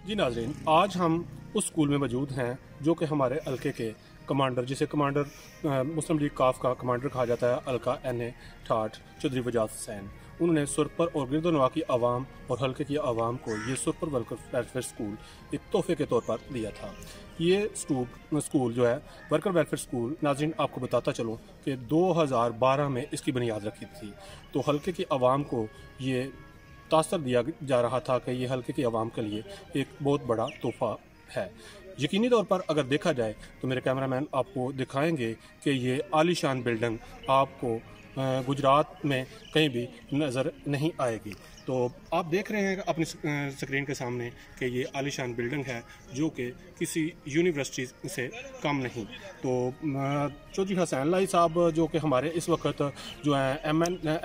जी नाज़रीन, आज हम उस स्कूल में मौजूद हैं जो कि हमारे हल्के के कमांडर, जिसे कमांडर मुस्लिम लीग काफ का कमांडर कहा जाता है, हल्का NA ठाठ चौधरी वजाद हुसैन, उन्होंने सुरपर और गिरदोनवा की आवाम और हल्के की आवाम को ये सुरपर वेलफेयर स्कूल एक तोहफे के तौर पर दिया था। ये स्कूल जो है वर्कर वेलफेयर स्कूल, नाज़रीन आपको बताता चलूँ कि 2012 में इसकी बुनियाद रखी थी। तो हल्के की आवाम को ये तासर दिया जा रहा था कि ये हल्के की आवाम के लिए एक बहुत बड़ा तोहफा है। यकीनी तौर पर अगर देखा जाए तो मेरे कैमरामैन आपको दिखाएंगे कि ये आलीशान बिल्डिंग आपको गुजरात में कहीं भी नज़र नहीं आएगी। तो आप देख रहे हैं अपनी स्क्रीन के सामने कि ये आलीशान बिल्डिंग है जो कि किसी यूनिवर्सिटी से कम नहीं। तो चौधरी हुसैन लाई साहब जो कि हमारे इस वक्त जो हैं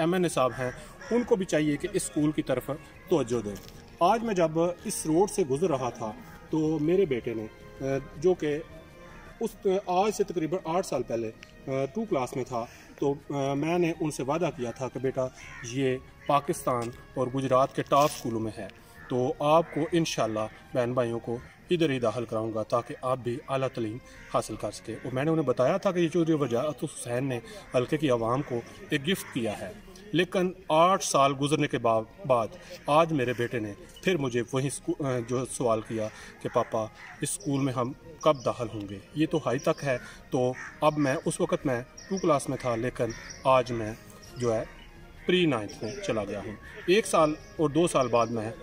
MNA साहब हैं, उनको भी चाहिए कि इस स्कूल की तरफ तवज्जो दें। आज मैं जब इस रोड से गुजर रहा था तो मेरे बेटे ने जो कि आज से तकरीबन 8 साल पहले 2 क्लास में था, तो मैंने उनसे वादा किया था कि बेटा ये पाकिस्तान और गुजरात के टॉप स्कूलों में है, तो आपको इंशाल्लाह बहन भाइयों को इधर ही दाखिल कराऊंगा ताकि आप भी आला तलीम हासिल कर सके। और मैंने उन्हें बताया था कि ये चौधरी वजाद हुसैन ने हल्के की आवाम को एक गिफ्ट किया है। लेकिन 8 साल गुजरने के बाद आज मेरे बेटे ने फिर मुझे वही जो सवाल किया कि पापा इस स्कूल में हम कब दाखिल होंगे। ये तो हाई तक है, तो अब मैं उस वक़्त मैं 2 क्लास में था, लेकिन आज मैं जो है प्री 9th में चला गया हूँ। 1 साल और 2 साल बाद मैं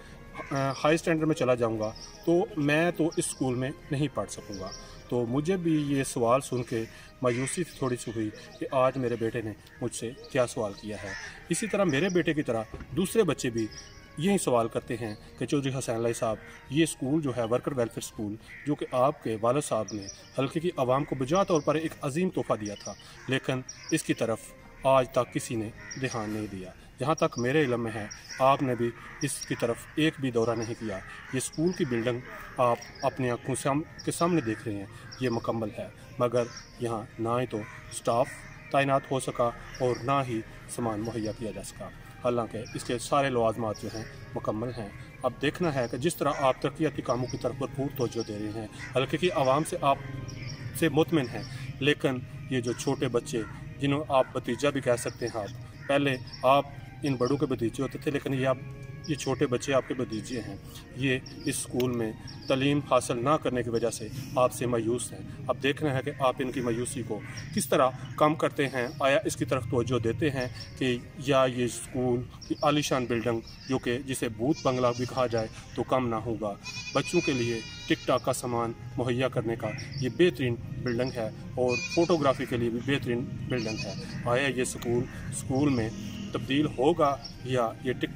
हाई स्टैंडर्ड में चला जाऊँगा, तो मैं तो इस स्कूल में नहीं पढ़ सकूँगा। तो मुझे भी ये सवाल सुन के मायूसी थोड़ी सी हुई कि आज मेरे बेटे ने मुझसे क्या सवाल किया है। इसी तरह मेरे बेटे की तरह दूसरे बच्चे भी यही सवाल करते हैं कि चौधरी हुसैन लाई साहब, ये स्कूल जो है वर्कर वेलफेयर स्कूल जो कि आपके वालिद साहब ने हल्के की आवाम को बजा तौर पर एक अजीम तोहफ़ा दिया था, लेकिन इसकी तरफ आज तक किसी ने ध्यान नहीं दिया। जहाँ तक मेरे इल्म में है, आपने भी इसकी तरफ एक भी दौरा नहीं किया। ये स्कूल की बिल्डिंग आप अपनी आंखों के सामने देख रहे हैं, ये मुकम्मल है, मगर यहाँ ना ही तो स्टाफ तैनात हो सका और ना ही सामान मुहैया किया जा सका। हालांकि इसके सारे लवाजमात जो हैं मुकम्मल हैं। अब देखना है कि जिस तरह आप तरक्याती कामों की तरफ भरपूर तवज्जो दे रहे हैं, हल्के की आवाम से आप से मुतमिन हैं, लेकिन ये जो छोटे बच्चे जिन्हों आप भतीजा भी कह सकते हैं, आप पहले आप इन बड़ों के भतीजे होते थे, लेकिन ये छोटे बच्चे आपके भतीजे हैं। ये इस स्कूल में तालीम हासिल ना करने की वजह से आपसे मायूस हैं। अब देखना है कि आप इनकी मायूसी को किस तरह कम करते हैं। आया इसकी तरफ तवज्जो देते हैं कि या ये स्कूल की आलीशान बिल्डिंग जो कि जिसे भूत बंगला भी कहा जाए तो कम ना होगा, बच्चों के लिए टिक टाक का सामान मुहैया करने का ये बेहतरीन बिल्डिंग है और फोटोग्राफी के लिए भी बेहतरीन बिल्डिंग है। आया ये स्कूल में तब्दील होगा या ये टिक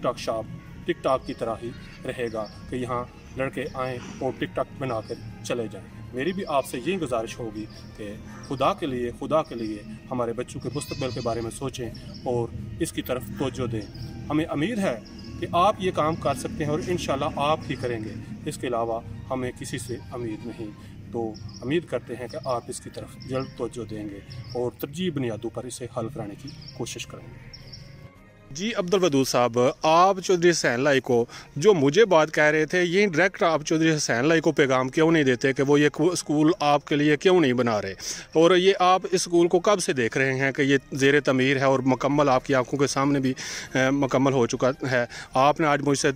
टाक की तरह ही रहेगा कि यहाँ लड़के आएँ और टिक टाक बना कर चले जाएँ। मेरी भी आपसे यही गुजारिश होगी कि खुदा के लिए हमारे बच्चों के मुस्तकबिल के बारे में सोचें और इसकी तरफ तवज्जो दें। हमें उम्मीद है कि आप ये काम कर सकते हैं और इंशाल्लाह आप ही करेंगे। इसके अलावा हमें किसी से उम्मीद नहीं। तो उम्मीद करते हैं कि आप इसकी तरफ जल्द तवज्जो देंगे और तरजीह बुनियादों पर इसे हल कराने की कोशिश करेंगे। जी अब्दुल वदूद साहब, आप चौधरी हुसैन लाई को जो मुझे बात कह रहे थे, ये डायरेक्ट आप चौधरी हुसैन लाई को पैगाम क्यों नहीं देते कि वो ये स्कूल आपके लिए क्यों नहीं बना रहे? और ये आप इस स्कूल को कब से देख रहे हैं कि ये ज़ेर तमीर है और मुकम्मल आपकी आंखों के सामने भी मुकम्मल हो चुका है? आपने आज मुझसे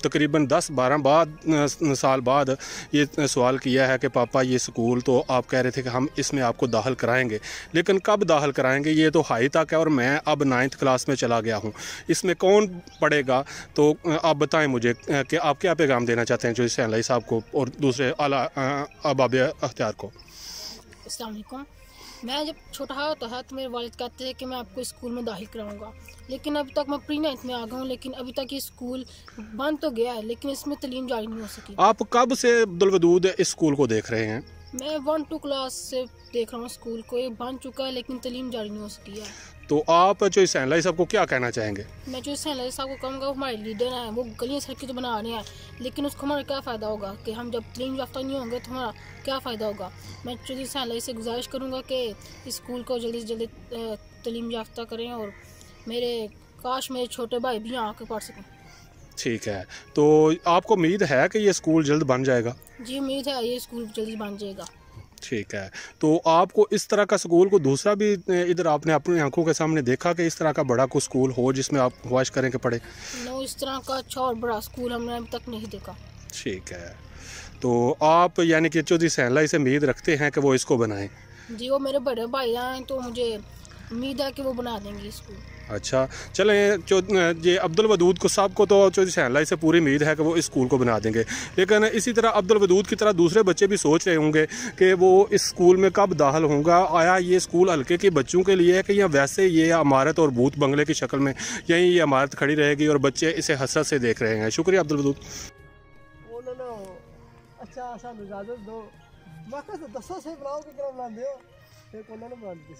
तकरीबन 10-12 साल बाद ये सवाल किया है कि पापा ये स्कूल तो आप कह रहे थे कि हम इसमें आपको दाखिल कराएंगे, लेकिन कब दाखिल कराएंगे? ये तो हाई तक है और मैं अब 9th क्लास में चला गया हूँ, इसमें कौन पढ़ेगा? तो आप बताएं मुझे कि आप क्या पैगाम देना चाहते हैं जो हुसैन लाई साहब को और दूसरे आला अहबाब अख्तियार को। अस्सलाम वालेकुम। मैं जब छोटा होता था तो मेरे वालिद कहते थे कि मैं आपको स्कूल में दाखिल कराऊंगा, लेकिन अभी तक मैं प्री 9th में आ गया हूँ, लेकिन अभी तक ये स्कूल बंद तो गया है, लेकिन इसमें तालीम जारी नहीं हो सकी। आप कब से अब्दुल वदूद इस स्कूल को देख रहे हैं? मैं 1-2 क्लास से देख रहा हूँ स्कूल को, ये बन चुका है लेकिन तालीम जारी नहीं हो सकी है। तो आप जो हुसैन लाई साहब को क्या कहना चाहेंगे? मैं जो हुसैन लाई साहब को कहूँगा, वो हमारे लीडर हैं, वो गलियाँ सड़कें तो बना रहे हैं, लेकिन उसको हमारा क्या फ़ायदा होगा कि हम जब तालीम याफ्ता नहीं होंगे तो हमारा क्या फ़ायदा होगा। मैं चौधरी हुसैन लाई से गुजारिश करूँगा कि इस स्कूल को जल्दी से जल्दी तालीम याफ्ता करें और काश मेरे छोटे भाई भी यहाँ आकर पढ़ सकें। ठीक है, तो आपको उम्मीद है कि ये स्कूल जल्द बन जाएगा? जी उम्मीद है ये स्कूल जल्दी बन जाएगा। ठीक है, तो आपको इस तरह का स्कूल को दूसरा भी इधर आपने अपनी आंखों के सामने देखा कि इस तरह का बड़ा कोई स्कूल हो जिसमें आप ख्वाहिश करें कि पढ़े? नो, इस तरह का अच्छा और बड़ा स्कूल हमने अभी तक नहीं देखा। ठीक है, तो आप यानी कि चौधरी हुसैन लाई से उम्मीद रखते हैं कि वो इसको बनाएं? जी वो मेरे बड़े भाई हैं तो मुझे उम्मीद है कि वो बना देंगे स्कूल। अच्छा, चलें ये अब्दुल वदूद को साहब को तो चौधरी हुसैन लाई से पूरी उम्मीद है कि वो इस स्कूल को बना देंगे, लेकिन इसी तरह अब्दुल वदूद की तरह दूसरे बच्चे भी सोच रहे होंगे कि वो इस स्कूल में कब दाखिल होगा। आया ये स्कूल हल्के के बच्चों के लिए है कि या वैसे ये इमारत और भूत बंगले की शक्ल में यहीं ये इमारत खड़ी रहेगी और बच्चे इसे हसरत से देख रहे हैं? शुक्रिया अब्दुल वदूद। अच्छा सानू इजाजत दो, मैं दसो से बनाओ कि बनाते हो, फिर उन्होंने बना दी।